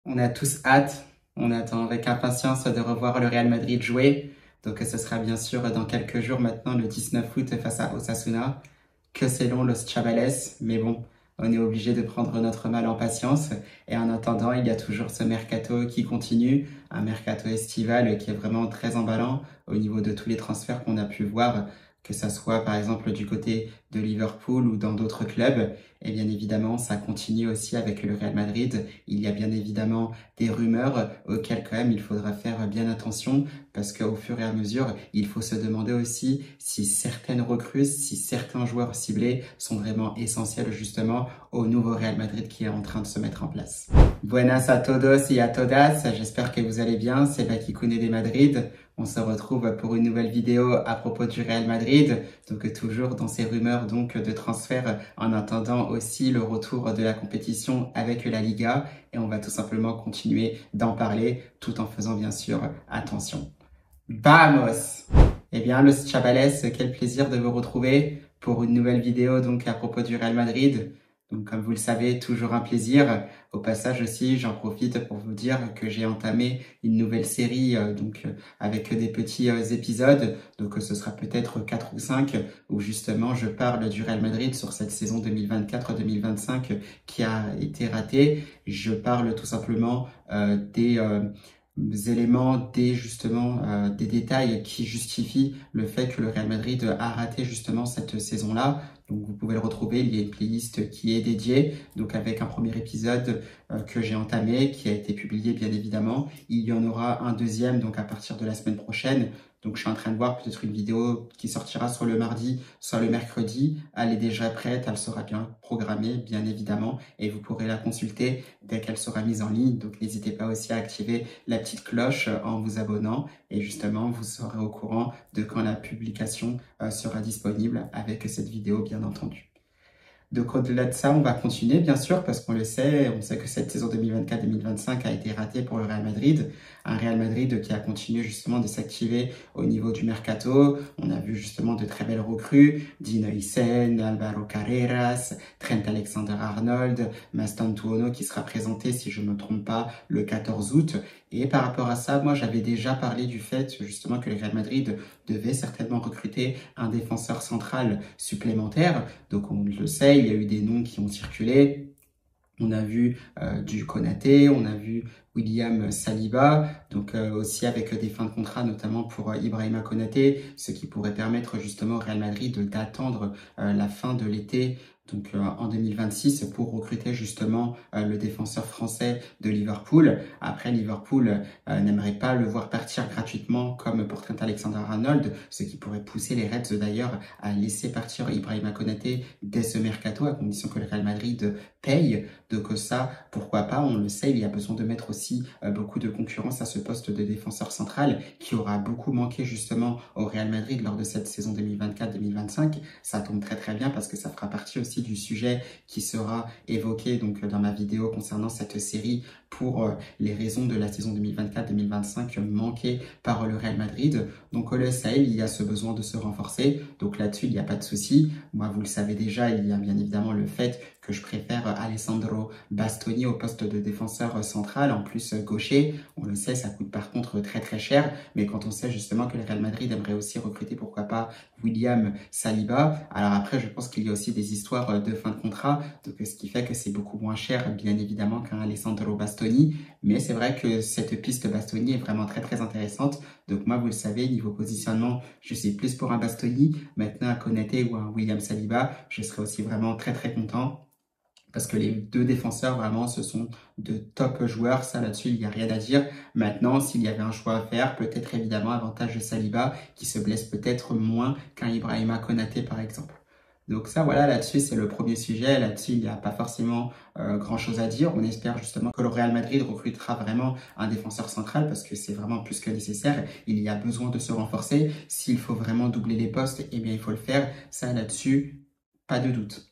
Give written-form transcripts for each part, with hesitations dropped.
On a tous hâte, on attend avec impatience de revoir le Real Madrid jouer. Donc ce sera bien sûr dans quelques jours maintenant, le 19 août face à Osasuna. Que c'est long Los Chavales, mais bon, on est obligé de prendre notre mal en patience. Et en attendant, il y a toujours ce mercato qui continue, un mercato estival qui est vraiment très emballant au niveau de tous les transferts qu'on a pu voir, que ça soit par exemple du côté de Liverpool ou dans d'autres clubs. Et bien évidemment, ça continue aussi avec le Real Madrid. Il y a bien évidemment des rumeurs auxquelles quand même il faudra faire bien attention parce qu'au fur et à mesure, il faut se demander aussi si certaines recrues, si certains joueurs ciblés sont vraiment essentiels justement au nouveau Real Madrid qui est en train de se mettre en place. Buenas a todos y a todas, j'espère que vous allez bien, c'est Baki Koné de Madrid. On se retrouve pour une nouvelle vidéo à propos du Real Madrid, donc toujours dans ces rumeurs donc de transfert en attendant aussi le retour de la compétition avec la Liga et on va tout simplement continuer d'en parler tout en faisant bien sûr attention. Vamos! Eh bien, Los Chavales, quel plaisir de vous retrouver pour une nouvelle vidéo donc à propos du Real Madrid. Donc, comme vous le savez, toujours un plaisir. Au passage aussi, j'en profite pour vous dire que j'ai entamé une nouvelle série avec des petits épisodes. Donc, ce sera peut-être 4 ou 5 où justement je parle du Real Madrid sur cette saison 2024-2025 qui a été ratée. Je parle tout simplement des éléments, des détails qui justifient le fait que le Real Madrid a raté justement cette saison-là. Donc vous pouvez le retrouver, il y a une playlist qui est dédiée, donc avec un premier épisode que j'ai entamé, qui a été publié bien évidemment. Il y en aura un deuxième donc à partir de la semaine prochaine. Donc je suis en train de voir peut-être une vidéo qui sortira soit le mardi, soit le mercredi. Elle est déjà prête, elle sera bien programmée, bien évidemment, et vous pourrez la consulter dès qu'elle sera mise en ligne. Donc n'hésitez pas aussi à activer la petite cloche en vous abonnant, et justement vous serez au courant de quand la publication sera disponible avec cette vidéo, bien entendu. Donc au-delà de ça, on va continuer bien sûr parce qu'on le sait, on sait que cette saison 2024-2025 a été ratée pour le Real Madrid. Un Real Madrid qui a continué justement de s'activer au niveau du mercato. On a vu justement de très belles recrues, Dino Isen, Alvaro Carreras, Trent Alexander-Arnold, Mastantuono qui sera présenté si je ne me trompe pas le 14 août. Et par rapport à ça, moi j'avais déjà parlé du fait justement que le Real Madrid devait certainement recruter un défenseur central supplémentaire. Donc on le sait, il y a eu des noms qui ont circulé. On a vu du Konaté, on a vu William Saliba, donc aussi avec des fins de contrat, notamment pour Ibrahima Konaté, ce qui pourrait permettre justement au Real Madrid d'attendre la fin de l'été, donc en 2026, pour recruter justement le défenseur français de Liverpool. Après, Liverpool n'aimerait pas le voir partir gratuitement comme pour Trent Alexander-Arnold, ce qui pourrait pousser les Reds d'ailleurs à laisser partir Ibrahima Konaté dès ce mercato, à condition que le Real Madrid paye. Donc ça, pourquoi pas, on le sait, il y a besoin de mettre aussi beaucoup de concurrence à ce poste de défenseur central qui aura beaucoup manqué justement au Real Madrid lors de cette saison 2024-2025. Ça tombe très très bien parce que ça fera partie aussi du sujet qui sera évoqué donc dans ma vidéo concernant cette série pour les raisons de la saison 2024-2025 manquée par le Real Madrid. Donc au sait, il y a ce besoin de se renforcer. Donc là-dessus, il n'y a pas de souci. Moi, vous le savez déjà, il y a bien évidemment le fait que je préfère Alessandro Bastoni au poste de défenseur central, en plus gaucher. On le sait, ça coûte par contre très très cher. Mais quand on sait justement que le Real Madrid aimerait aussi recruter, pourquoi pas, William Saliba. Alors après, je pense qu'il y a aussi des histoires de fin de contrat, donc ce qui fait que c'est beaucoup moins cher, bien évidemment, qu'un Alessandro Bastoni. Mais c'est vrai que cette piste Bastoni est vraiment très très intéressante. Donc moi, vous le savez, niveau positionnement, je suis plus pour un Bastoni. Maintenant, un Konaté ou un William Saliba, je serais aussi vraiment très très content. Parce que les deux défenseurs, vraiment, ce sont de top joueurs. Ça, là-dessus, il n'y a rien à dire. Maintenant, s'il y avait un choix à faire, peut-être évidemment avantage de Saliba, qui se blesse peut-être moins qu'un Ibrahima Konaté, par exemple. Donc ça, voilà, là-dessus, c'est le premier sujet. Là-dessus, il n'y a pas forcément grand-chose à dire. On espère justement que le Real Madrid recrutera vraiment un défenseur central parce que c'est vraiment plus que nécessaire. Il y a besoin de se renforcer. S'il faut vraiment doubler les postes, eh bien, il faut le faire. Ça, là-dessus, pas de doute.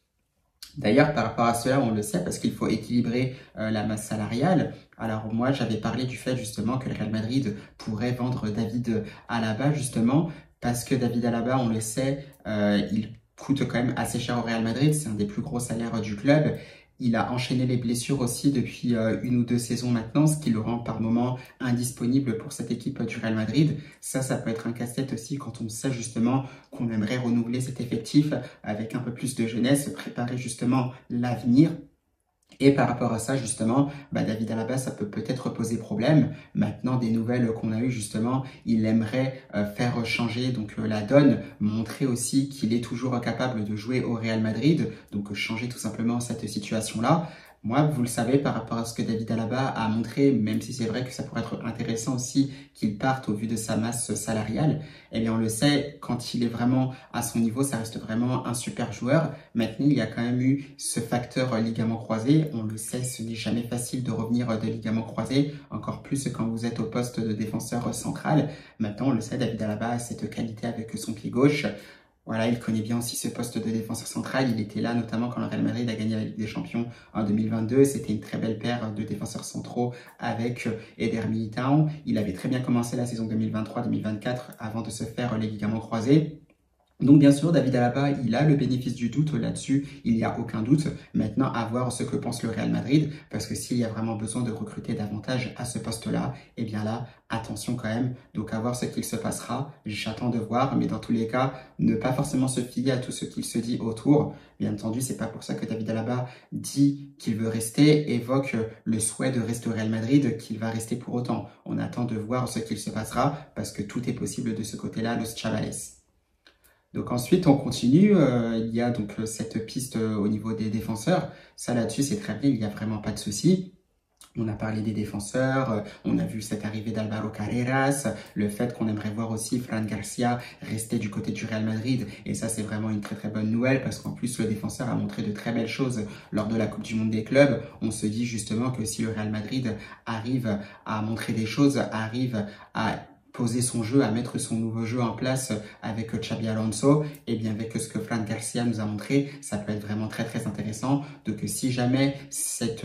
D'ailleurs, par rapport à cela, on le sait parce qu'il faut équilibrer la masse salariale. Alors moi, j'avais parlé du fait justement que le Real Madrid pourrait vendre David Alaba justement parce que David Alaba, on le sait, il coûte quand même assez cher au Real Madrid. C'est un des plus gros salaires du club. Il a enchaîné les blessures aussi depuis une ou deux saisons maintenant, ce qui le rend par moments indisponible pour cette équipe du Real Madrid. Ça peut être un casse-tête aussi quand on sait justement qu'on aimerait renouveler cet effectif avec un peu plus de jeunesse, préparer justement l'avenir. Et par rapport à ça, justement, David Alaba, ça peut peut-être poser problème. Maintenant, des nouvelles qu'on a eues, justement, il aimerait faire changer donc la donne, montrer aussi qu'il est toujours capable de jouer au Real Madrid, donc changer tout simplement cette situation-là. Moi, vous le savez, par rapport à ce que David Alaba a montré, même si c'est vrai que ça pourrait être intéressant aussi qu'il parte au vu de sa masse salariale, eh bien on le sait, quand il est vraiment à son niveau, ça reste vraiment un super joueur. Maintenant, il y a quand même eu ce facteur ligament croisé. On le sait, ce n'est jamais facile de revenir de ligament croisé, encore plus quand vous êtes au poste de défenseur central. Maintenant, on le sait, David Alaba a cette qualité avec son pied gauche. Voilà, il connaît bien aussi ce poste de défenseur central. Il était là notamment quand le Real Madrid a gagné la Ligue des Champions en 2022. C'était une très belle paire de défenseurs centraux avec Eder Militão. Il avait très bien commencé la saison 2023-2024 avant de se faire les ligaments croisés. Donc bien sûr, David Alaba, il a le bénéfice du doute là-dessus, il n'y a aucun doute. Maintenant, à voir ce que pense le Real Madrid, parce que s'il y a vraiment besoin de recruter davantage à ce poste-là, eh bien là, attention quand même. Donc à voir ce qu'il se passera, j'attends de voir, mais dans tous les cas, ne pas forcément se fier à tout ce qu'il se dit autour. Bien entendu, c'est pas pour ça que David Alaba dit qu'il veut rester, évoque le souhait de rester au Real Madrid, qu'il va rester pour autant. On attend de voir ce qu'il se passera, parce que tout est possible de ce côté-là, Los Chavales. Donc ensuite, on continue. Il y a donc cette piste au niveau des défenseurs. Ça là-dessus, c'est très bien, il n'y a vraiment pas de souci. On a parlé des défenseurs, on a vu cette arrivée d'Alvaro Carreras, le fait qu'on aimerait voir aussi Fran Garcia rester du côté du Real Madrid. Et ça, c'est vraiment une très très bonne nouvelle parce qu'en plus, le défenseur a montré de très belles choses lors de la Coupe du Monde des clubs. On se dit justement que si le Real Madrid arrive à montrer des choses, arrive à poser son jeu, à mettre son nouveau jeu en place avec Xabi Alonso, et bien avec ce que Fran Garcia nous a montré, ça peut être vraiment très très intéressant. Donc si jamais cette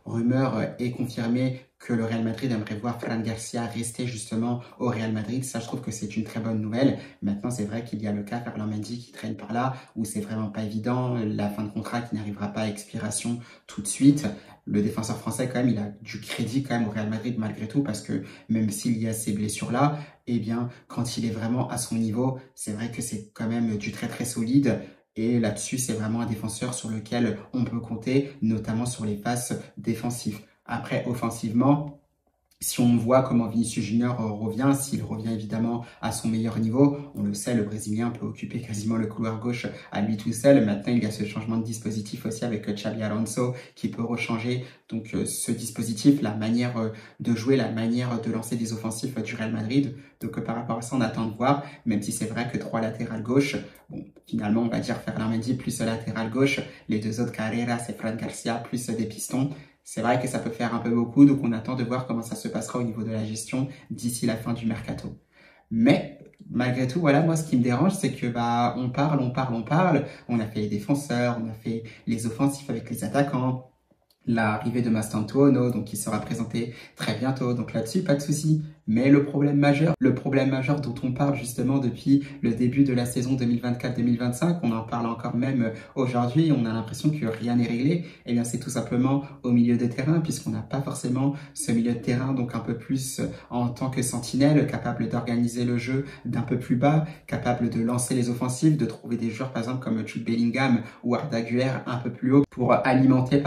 rumeur est confirmée que le Real Madrid aimerait voir Fran Garcia rester justement au Real Madrid, ça je trouve que c'est une très bonne nouvelle. Maintenant c'est vrai qu'il y a le cas Ferland Mendy qui traîne par là, où c'est vraiment pas évident, la fin de contrat qui n'arrivera pas à expiration tout de suite. Le défenseur français, quand même, il a du crédit quand même au Real Madrid malgré tout, parce que même s'il y a ces blessures-là, eh bien, quand il est vraiment à son niveau, c'est vrai que c'est quand même du très très solide. Et là-dessus, c'est vraiment un défenseur sur lequel on peut compter, notamment sur les passes défensives. Après, offensivement, si on voit comment Vinicius Junior revient, s'il revient évidemment à son meilleur niveau, on le sait, le Brésilien peut occuper quasiment le couloir gauche à lui tout seul. Maintenant, il y a ce changement de dispositif aussi avec Xabi Alonso qui peut rechanger donc ce dispositif, la manière de jouer, la manière de lancer des offensifs du Real Madrid. Donc par rapport à ça, on attend de voir, même si c'est vrai que 3 latérales gauche, bon, finalement, on va dire Ferland Mendy plus latéral gauche, les deux autres Carreras et Fran Garcia plus des pistons. C'est vrai que ça peut faire un peu beaucoup, donc on attend de voir comment ça se passera au niveau de la gestion d'ici la fin du mercato. Mais malgré tout, voilà, moi ce qui me dérange, c'est que on parle, on a fait les défenseurs, on a fait les offensifs avec les attaquants, l'arrivée de Mastantuono, donc qui sera présenté très bientôt, donc là-dessus, pas de souci. Mais le problème majeur dont on parle justement depuis le début de la saison 2024-2025, on en parle encore même aujourd'hui, on a l'impression que rien n'est réglé, et bien c'est tout simplement au milieu de terrain, puisqu'on n'a pas forcément ce milieu de terrain, donc un peu plus en tant que sentinelle, capable d'organiser le jeu d'un peu plus bas, capable de lancer les offensives, de trouver des joueurs par exemple comme Jude Bellingham ou Arda Güler un peu plus haut pour alimenter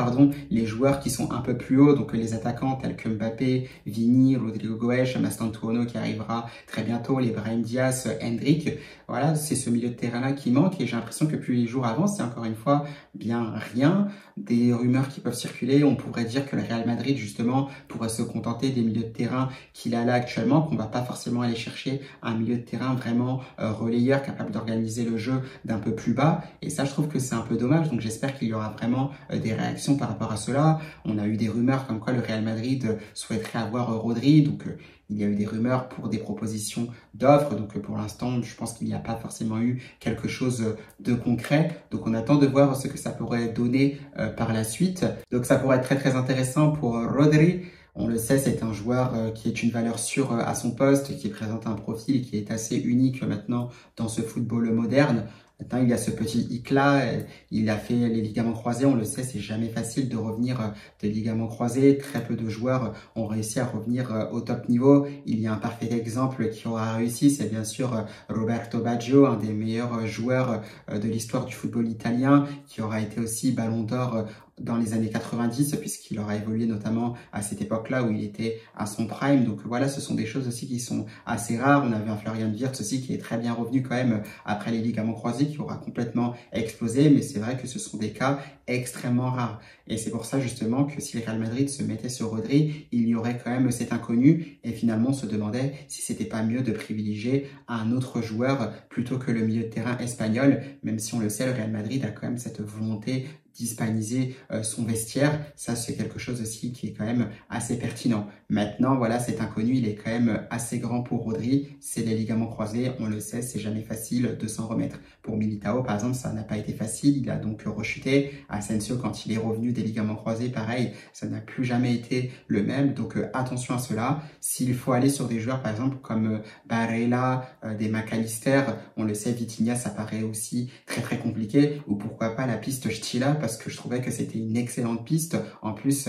les joueurs qui sont un peu plus hauts, donc les attaquants tels que Mbappé, Vini, Rodrigo Goes, Mastantuono qui arrivera très bientôt, les Brahim Diaz, Hendrick. Voilà, c'est ce milieu de terrain-là qui manque et j'ai l'impression que plus les jours avancent, c'est encore une fois bien rien. Des rumeurs qui peuvent circuler, on pourrait dire que le Real Madrid justement pourrait se contenter des milieux de terrain qu'il a là actuellement, qu'on va pas forcément aller chercher un milieu de terrain vraiment relayeur, capable d'organiser le jeu d'un peu plus bas. Et ça, je trouve que c'est un peu dommage, donc j'espère qu'il y aura vraiment des réactions par rapport à cela. On a eu des rumeurs comme quoi le Real Madrid souhaiterait avoir Rodri, donc il y a eu des rumeurs pour des propositions d'offres, donc pour l'instant, je pense qu'il n'y a pas forcément eu quelque chose de concret. Donc on attend de voir ce que ça pourrait donner par la suite. Donc ça pourrait être très très intéressant pour Rodri. On le sait, c'est un joueur qui est une valeur sûre à son poste, qui présente un profil qui est assez unique maintenant dans ce football moderne. Maintenant, il y a ce petit hic-là, il a fait les ligaments croisés, on le sait, c'est jamais facile de revenir de ligaments croisés. Très peu de joueurs ont réussi à revenir au top niveau. Il y a un parfait exemple qui aura réussi, c'est bien sûr Roberto Baggio, un des meilleurs joueurs de l'histoire du football italien, qui aura été aussi Ballon d'Or dans les années 90, puisqu'il aura évolué notamment à cette époque-là où il était à son prime. Donc voilà, ce sont des choses aussi qui sont assez rares. On avait un Florian Wirtz aussi qui est très bien revenu quand même après les ligaments croisés, qui aura complètement explosé, mais c'est vrai que ce sont des cas extrêmement rares. Et c'est pour ça justement que si le Real Madrid se mettait sur Rodri, il y aurait quand même cet inconnu, et finalement on se demandait si c'était pas mieux de privilégier un autre joueur plutôt que le milieu de terrain espagnol, même si on le sait, le Real Madrid a quand même cette volonté d'hispaniser son vestiaire. Ça, c'est quelque chose aussi qui est quand même assez pertinent. Maintenant, voilà, cet inconnu, il est quand même assez grand pour Rodri. C'est les ligaments croisés, on le sait, c'est jamais facile de s'en remettre. Pour Militao, par exemple, ça n'a pas été facile. Il a donc rechuté. Asensio, quand il est revenu des ligaments croisés, pareil, ça n'a plus jamais été le même. Donc, attention à cela. S'il faut aller sur des joueurs, par exemple, comme Barella, des McAllister, on le sait, Vitinha, ça paraît aussi très, très compliqué. Ou pourquoi pas la piste Stila, parce que je trouvais que c'était une excellente piste. En plus,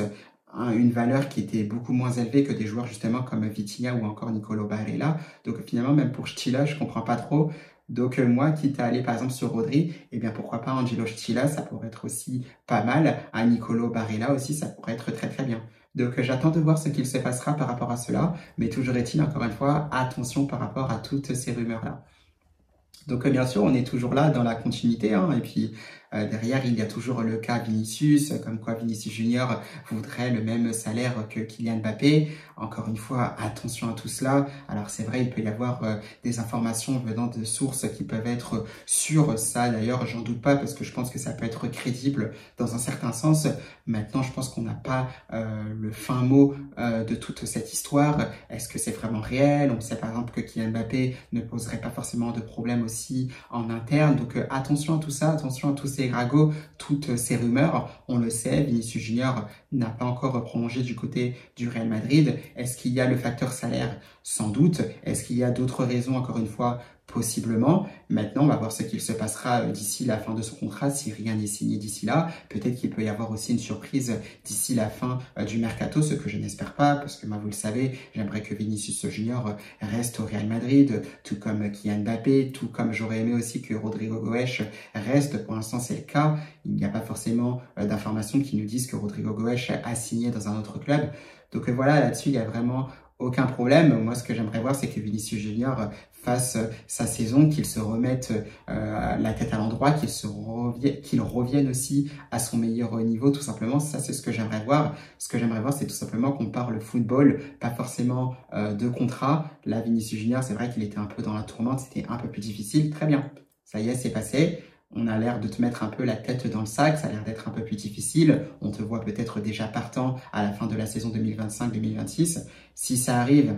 une valeur qui était beaucoup moins élevée que des joueurs justement comme Vitinha ou encore Nicolo Barella. Donc finalement, même pour Stila, je comprends pas trop. Donc moi, quitte à aller par exemple sur Rodri, eh bien pourquoi pas Angelo Stila, ça pourrait être aussi pas mal. À Nicolo Barella aussi, ça pourrait être très très bien. Donc j'attends de voir ce qu'il se passera par rapport à cela, mais toujours est-il, encore une fois, attention par rapport à toutes ces rumeurs-là. Donc bien sûr, on est toujours là dans la continuité, hein, et puis derrière, il y a toujours le cas Vinicius, comme quoi Vinicius Junior voudrait le même salaire que Kylian Mbappé. Encore une fois, attention à tout cela. Alors c'est vrai, il peut y avoir des informations venant de sources qui peuvent être sûres. Ça, d'ailleurs, j'en doute pas parce que je pense que ça peut être crédible dans un certain sens. Maintenant, je pense qu'on n'a pas le fin mot de toute cette histoire. Est-ce que c'est vraiment réel? On sait par exemple que Kylian Mbappé ne poserait pas forcément de problème aussi en interne. Donc attention à tout ça, attention à tous ces ragots, toutes ces rumeurs. On le sait, Vinicius Junior n'a pas encore prolongé du côté du Real Madrid. Est-ce qu'il y a le facteur salaire? Sans doute. Est-ce qu'il y a d'autres raisons, encore une fois? Possiblement. Maintenant, on va voir ce qu'il se passera d'ici la fin de son contrat, si rien n'est signé d'ici là. Peut-être qu'il peut y avoir aussi une surprise d'ici la fin du mercato, ce que je n'espère pas, parce que moi, vous le savez, j'aimerais que Vinicius Junior reste au Real Madrid, tout comme Kylian Mbappé, tout comme j'aurais aimé aussi que Rodrigo Goes reste. Pour l'instant, c'est le cas. Il n'y a pas forcément d'informations qui nous disent que Rodrigo Goes a signé dans un autre club. Donc voilà, là-dessus, il y a vraiment aucun problème. Moi, ce que j'aimerais voir, c'est que Vinicius Junior fasse sa saison, qu'il se remette la tête à l'endroit, qu'il revienne aussi à son meilleur niveau, tout simplement. Ça, c'est ce que j'aimerais voir. Ce que j'aimerais voir, c'est tout simplement qu'on parle football, pas forcément de contrat. Là, Vinicius Junior, c'est vrai qu'il était un peu dans la tourmente, c'était un peu plus difficile. Très bien, ça y est, c'est passé. On a l'air de te mettre un peu la tête dans le sac, ça a l'air d'être un peu plus difficile. On te voit peut-être déjà partant à la fin de la saison 2025-2026. Si ça arrive,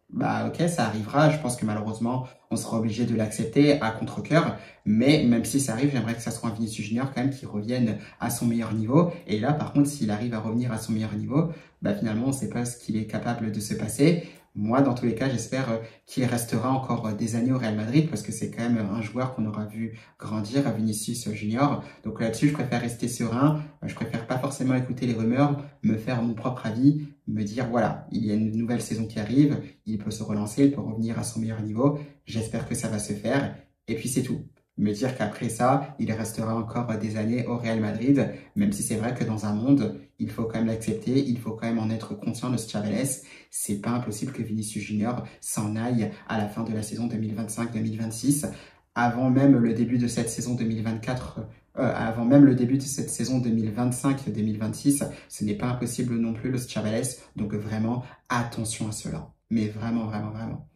bah ok, ça arrivera. Je pense que malheureusement, on sera obligé de l'accepter à contre-cœur. Mais même si ça arrive, j'aimerais que ça soit un Vinicius Junior quand même qui revienne à son meilleur niveau. Et là, par contre, s'il arrive à revenir à son meilleur niveau, bah finalement, on ne sait pas ce qu'il est capable de se passer. Moi, dans tous les cas, j'espère qu'il restera encore des années au Real Madrid parce que c'est quand même un joueur qu'on aura vu grandir, Vinicius Junior. Donc là-dessus, je préfère rester serein. Je préfère pas forcément écouter les rumeurs, me faire mon propre avis, me dire voilà, il y a une nouvelle saison qui arrive, il peut se relancer, il peut revenir à son meilleur niveau. J'espère que ça va se faire. Et puis c'est tout. Me dire qu'après ça, il restera encore des années au Real Madrid, même si c'est vrai que dans un monde, il faut quand même l'accepter, il faut quand même en être conscient de ce Chavales. C'est pas impossible que Vinicius Junior s'en aille à la fin de la saison 2025-2026, avant même le début de cette saison 2024. Avant même le début de cette saison 2025-2026, ce n'est pas impossible non plus le Chavales, donc vraiment attention à cela. Mais vraiment, vraiment, vraiment.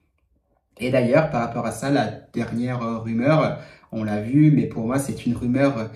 Et d'ailleurs, par rapport à ça, la dernière rumeur, on l'a vu, mais pour moi, c'est une rumeur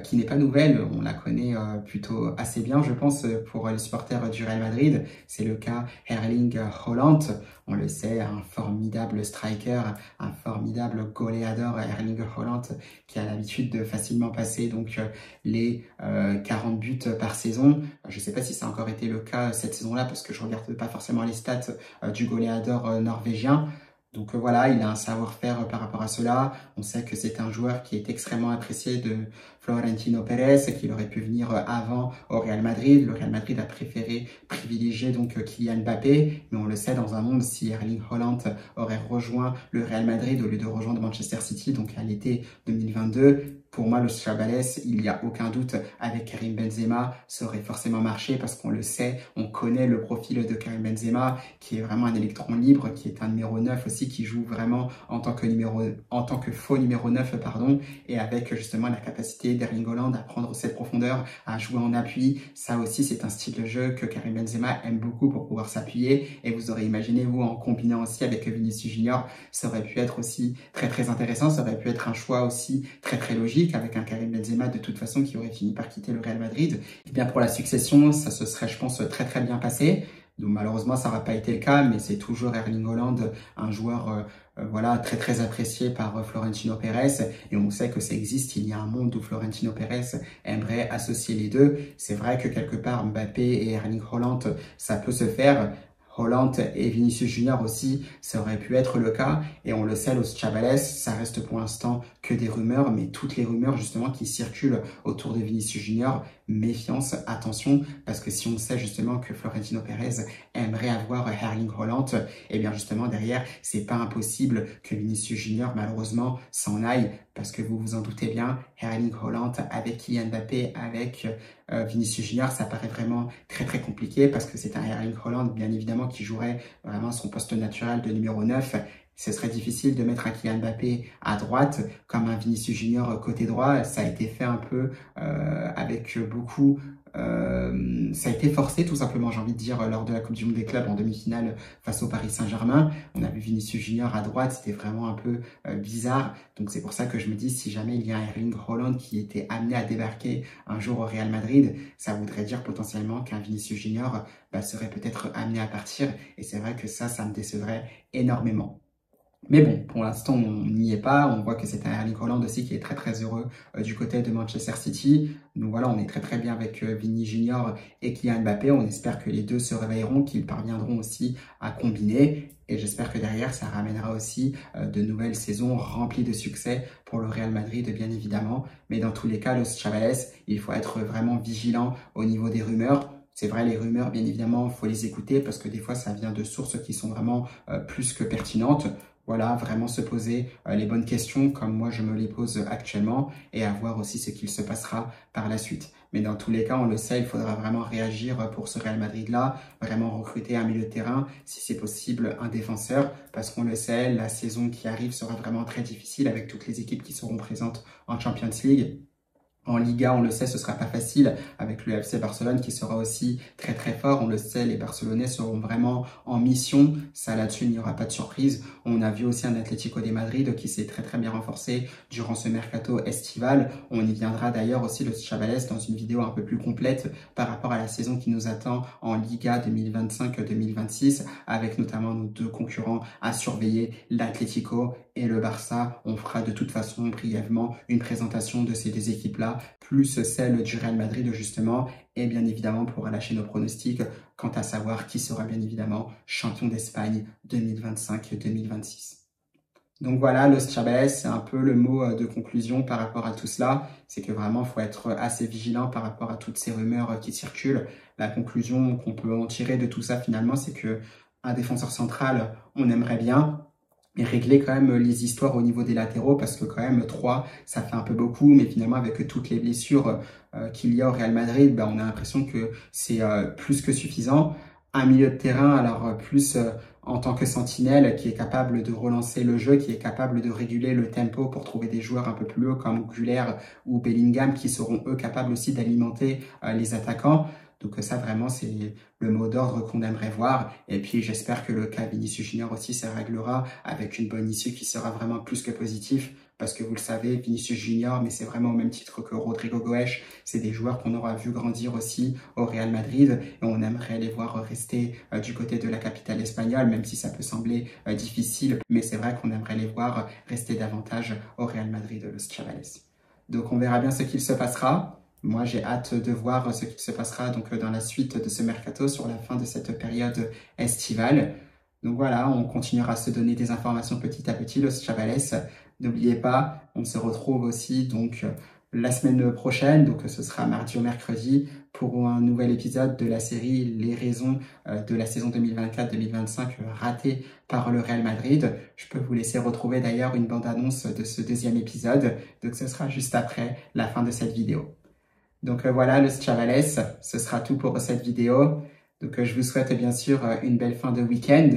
qui n'est pas nouvelle. On la connaît plutôt assez bien, je pense, pour les supporters du Real Madrid. C'est le cas Erling Haaland. On le sait, un formidable striker, un formidable goleador, Erling Haaland, qui a l'habitude de facilement passer donc les 40 buts par saison. Je ne sais pas si ça a encore été le cas cette saison-là, parce que je regarde pas forcément les stats du goleador norvégien. Donc voilà, il a un savoir-faire par rapport à cela. On sait que c'est un joueur qui est extrêmement apprécié de Florentino Pérez, qu'il aurait pu venir avant au Real Madrid. Le Real Madrid a préféré privilégier donc Kylian Mbappé, mais on le sait, dans un monde, si Erling Haaland aurait rejoint le Real Madrid au lieu de rejoindre Manchester City, donc à l'été 2022, pour moi, le Chabales, il n'y a aucun doute, avec Karim Benzema, ça aurait forcément marché parce qu'on le sait, on connaît le profil de Karim Benzema, qui est vraiment un électron libre, qui est un numéro 9 aussi, qui joue vraiment en tant que faux numéro 9, pardon, et avec justement la capacité d'Erling Haaland à prendre cette profondeur, à jouer en appui. Ça aussi, c'est un style de jeu que Karim Benzema aime beaucoup pour pouvoir s'appuyer, et vous aurez imaginé, vous, en combinant aussi avec Vinicius Junior, ça aurait pu être aussi très très intéressant, ça aurait pu être un choix aussi très très logique, avec un Karim Benzema de toute façon qui aurait fini par quitter le Real Madrid. Et bien pour la succession, ça se serait, je pense, très très bien passé. Donc malheureusement, ça n'aura pas été le cas, mais c'est toujours Erling Haaland, un joueur voilà, très très apprécié par Florentino Pérez. Et on sait que ça existe, il y a un monde où Florentino Pérez aimerait associer les deux. C'est vrai que quelque part, Mbappé et Erling Haaland, ça peut se faire. Haaland et Vinicius Junior aussi, ça aurait pu être le cas. Et on le sait, Los Chavales, ça reste pour l'instant que des rumeurs, mais toutes les rumeurs justement qui circulent autour de Vinicius Junior, méfiance, attention, parce que si on sait justement que Florentino Pérez aimerait avoir Erling Haaland, et bien justement derrière, c'est pas impossible que Vinicius Junior malheureusement s'en aille, parce que vous vous en doutez bien, Erling Haaland avec Kylian Mbappé, avec Vinicius Junior, ça paraît vraiment très très compliqué parce que c'est un Erling Haaland bien évidemment qui jouerait vraiment son poste naturel de numéro 9. Ce serait difficile de mettre un Kylian Mbappé à droite comme un Vinicius Junior côté droit. Ça a été fait un peu avec beaucoup... ça a été forcé tout simplement, j'ai envie de dire, lors de la Coupe du Monde des clubs en demi-finale face au Paris Saint-Germain. On a vu Vinicius Junior à droite, c'était vraiment un peu bizarre. Donc c'est pour ça que je me dis, si jamais il y a un Erling Haaland qui était amené à débarquer un jour au Real Madrid, ça voudrait dire potentiellement qu'un Vinicius Junior serait peut-être amené à partir. Et c'est vrai que ça me décevrait énormément. Mais bon, pour l'instant, on n'y est pas. On voit que c'est un Erling Haaland aussi qui est très très heureux du côté de Manchester City. Donc voilà, on est très très bien avec Vini Junior et Kylian Mbappé. On espère que les deux se réveilleront, qu'ils parviendront aussi à combiner. Et j'espère que derrière, ça ramènera aussi de nouvelles saisons remplies de succès pour le Real Madrid, bien évidemment. Mais dans tous les cas, Los Chavales, il faut être vraiment vigilant au niveau des rumeurs. C'est vrai, les rumeurs, bien évidemment, il faut les écouter parce que des fois, ça vient de sources qui sont vraiment plus que pertinentes. Voilà, vraiment se poser les bonnes questions comme moi je me les pose actuellement et à voir aussi ce qu'il se passera par la suite. Mais dans tous les cas, on le sait, il faudra vraiment réagir pour ce Real Madrid-là, vraiment recruter un milieu de terrain, si c'est possible un défenseur, parce qu'on le sait, la saison qui arrive sera vraiment très difficile avec toutes les équipes qui seront présentes en Champions League. En Liga, on le sait, ce sera pas facile avec le FC Barcelone qui sera aussi très très fort. On le sait, les Barcelonais seront vraiment en mission. Ça là-dessus, il n'y aura pas de surprise. On a vu aussi un Atlético de Madrid qui s'est très très bien renforcé durant ce mercato estival. On y viendra d'ailleurs aussi le Chavales dans une vidéo un peu plus complète par rapport à la saison qui nous attend en Liga 2025-2026 avec notamment nos deux concurrents à surveiller, l'Atlético et le Barça. On fera de toute façon brièvement une présentation de ces deux équipes-là, plus celle du Real Madrid justement, et bien évidemment pour lâcher nos pronostics quant à savoir qui sera bien évidemment champion d'Espagne 2025-2026. Donc voilà, Los Chavales, c'est un peu le mot de conclusion par rapport à tout cela. C'est que vraiment, il faut être assez vigilant par rapport à toutes ces rumeurs qui circulent. La conclusion qu'on peut en tirer de tout ça finalement, c'est que un défenseur central, on aimerait bien, et régler quand même les histoires au niveau des latéraux parce que quand même 3 ça fait un peu beaucoup, mais finalement avec toutes les blessures qu'il y a au Real Madrid, on a l'impression que c'est plus que suffisant. Un milieu de terrain alors plus en tant que sentinelle qui est capable de relancer le jeu, qui est capable de réguler le tempo pour trouver des joueurs un peu plus hauts comme Güler ou Bellingham qui seront eux capables aussi d'alimenter les attaquants. Donc ça, vraiment, c'est le mot d'ordre qu'on aimerait voir. Et puis, j'espère que le cas Vinicius Junior aussi se réglera avec une bonne issue qui sera vraiment plus que positive. Parce que vous le savez, Vinicius Junior, mais c'est vraiment au même titre que Rodrigo Goes, c'est des joueurs qu'on aura vu grandir aussi au Real Madrid. Et on aimerait les voir rester du côté de la capitale espagnole, même si ça peut sembler difficile. Mais c'est vrai qu'on aimerait les voir rester davantage au Real Madrid, Los Chavales. Donc, on verra bien ce qu'il se passera. Moi, j'ai hâte de voir ce qui se passera donc dans la suite de ce mercato sur la fin de cette période estivale. Donc voilà, on continuera à se donner des informations petit à petit, Los Chavales. N'oubliez pas, on se retrouve aussi donc la semaine prochaine, donc ce sera mardi ou mercredi, pour un nouvel épisode de la série Les raisons de la saison 2024-2025 ratée par le Real Madrid. Je peux vous laisser retrouver d'ailleurs une bande-annonce de ce deuxième épisode, donc ce sera juste après la fin de cette vidéo. Donc voilà, Los Chavales, ce sera tout pour cette vidéo. Donc je vous souhaite bien sûr une belle fin de week-end.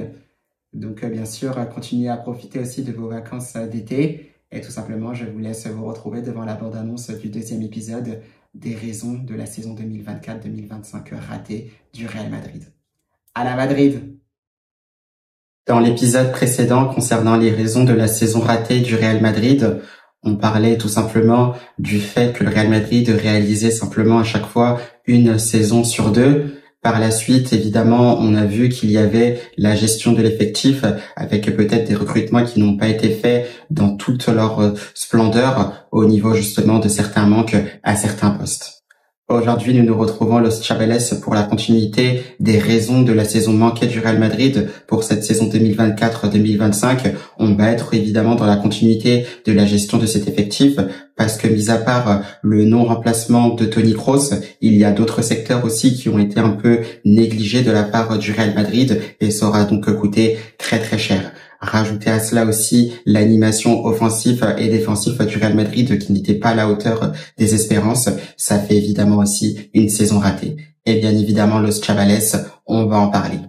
Donc bien sûr, continuez à profiter aussi de vos vacances d'été. Et tout simplement, je vous laisse vous retrouver devant la bande-annonce du deuxième épisode des raisons de la saison 2024-2025 ratée du Real Madrid. À la Madrid! Dans l'épisode précédent concernant les raisons de la saison ratée du Real Madrid, on parlait tout simplement du fait que le Real Madrid réalisait simplement à chaque fois une saison sur deux. Par la suite, évidemment, on a vu qu'il y avait la gestion de l'effectif avec peut-être des recrutements qui n'ont pas été faits dans toute leur splendeur au niveau justement de certains manques à certains postes. Aujourd'hui, nous nous retrouvons Los Chavales pour la continuité des raisons de la saison manquée du Real Madrid pour cette saison 2024-2025. On va être évidemment dans la continuité de la gestion de cet effectif parce que, mis à part le non-remplacement de Toni Kroos, il y a d'autres secteurs aussi qui ont été un peu négligés de la part du Real Madrid et ça aura donc coûté très très cher. Rajouter à cela aussi l'animation offensive et défensive du Real Madrid qui n'était pas à la hauteur des espérances, ça fait évidemment aussi une saison ratée. Et bien évidemment, Los Chavales, on va en parler.